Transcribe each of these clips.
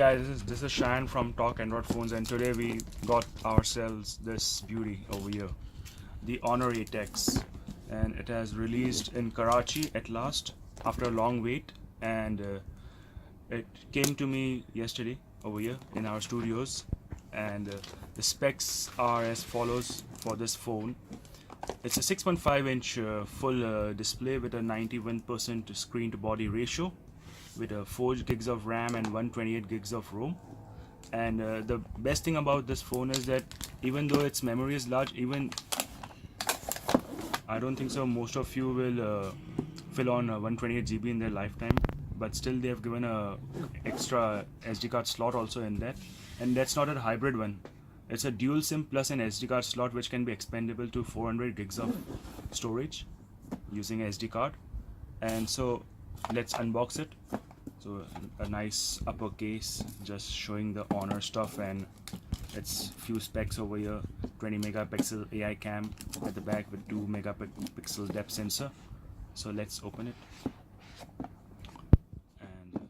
guys, this is Shan from Talk Android Phones, and today we got ourselves this beauty over here, the Honor 8X, and it has released in Karachi at last after a long wait, and it came to me yesterday over here in our studios, and the specs are as follows for this phone. It's a 6.5-inch full display with a 91% screen to body ratio, with 4 gigs of RAM and 128 gigs of ROM. And the best thing about this phone is that even though its memory is large, even I don't think so most of you will fill on 128 GB in their lifetime, but still they have given a extra SD card slot also in that, and that's not a hybrid one. It's a dual SIM plus an SD card slot which can be expandable to 400 gigs of storage using SD card. And so let's unbox it. So a nice upper case just showing the Honor stuff, and its few specs over here. 20 megapixel AI cam at the back with 2 megapixel depth sensor. So let's open it. And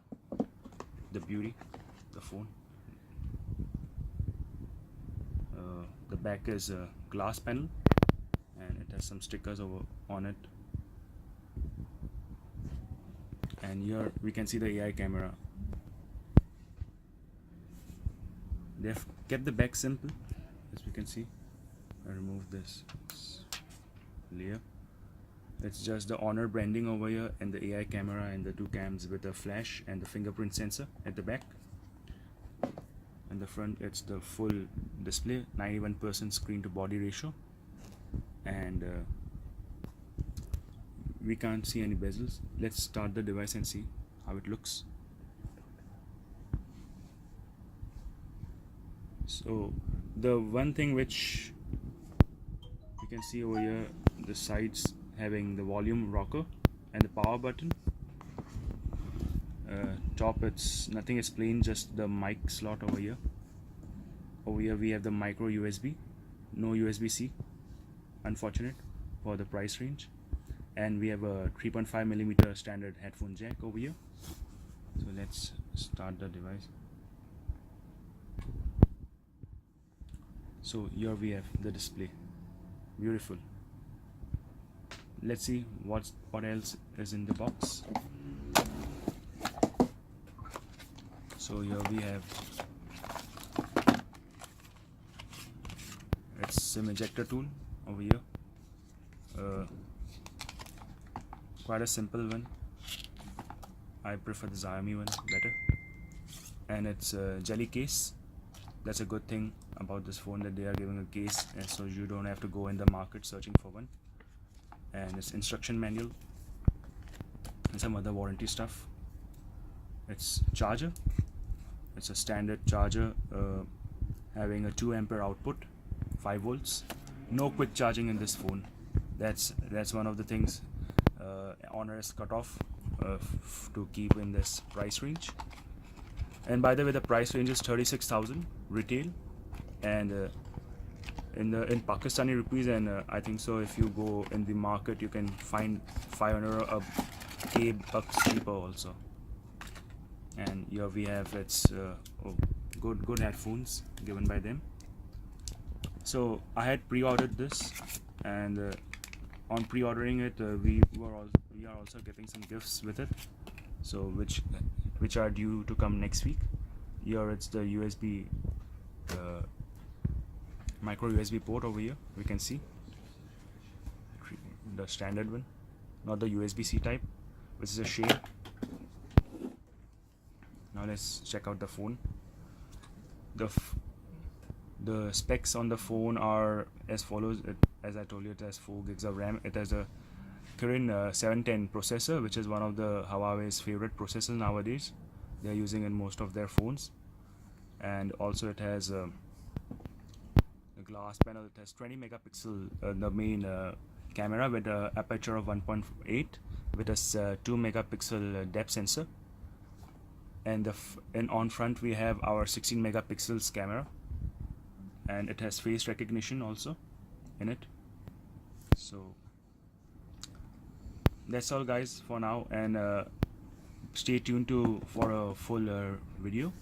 the beauty, the phone. The back is a glass panel, and it has some stickers over on it. And here we can see the AI camera. They've kept the back simple, as we can see. I remove this layer. It's just the Honor branding over here, and the AI camera and the two cams with the flash and the fingerprint sensor at the back. And the front, it's the full display, 91% screen to body ratio, and we can't see any bezels. Let's start the device and see how it looks. So the one thing which you can see over here, the sides having the volume rocker and the power button. Top, it's nothing is plain, just the mic slot over here. Over here we have the micro USB, no USB-C, unfortunate for the price range. And we have a 3.5mm standard headphone jack over here. So let's start the device. So here we have the display, beautiful. Let's see what else is in the box. So here we have its SIM ejector tool over here. Quite a simple one. I prefer the Xiaomi one better. And it's a jelly case. That's a good thing about this phone, that they are giving a case, and so you don't have to go in the market searching for one. And it's instruction manual and some other warranty stuff. It's charger. It's a standard charger having a 2 ampere output, 5 volts. No quick charging in this phone. That's one of the things Honor is cut off to keep in this price range. And by the way, the price range is 36,000 retail, and in Pakistani rupees, and I think so if you go in the market you can find 500 a K bucks cheaper also. And here we have its good headphones given by them. So I had pre-ordered this, and on pre-ordering it we are also getting some gifts with it, so which are due to come next week. Here it's the USB micro USB port over here. We can see the standard one, not the USB-C type, which is a shame. Now let's check out the phone. The specs on the phone are as follows. As I told you, it has 4 gigs of RAM. It has a Kirin 710 processor, which is one of the Huawei's favorite processors nowadays. They are using in most of their phones. And also it has a glass panel. It has 20 megapixel the main camera with an aperture of 1.8 with a 2 megapixel depth sensor. And on front we have our 16 megapixels camera, and it has face recognition also in it. So that's all guys for now, and stay tuned for a full video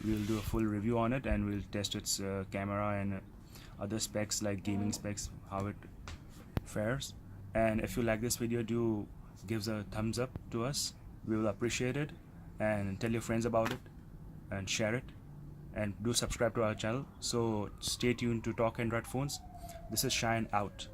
we'll do a full review on it, and we'll test its camera and other specs like gaming specs, how it fares. And if you like this video, do give a thumbs up to us. We will appreciate it, and tell your friends about it and share it, and do subscribe to our channel. So stay tuned to Talk Android Phones. This is Shine out.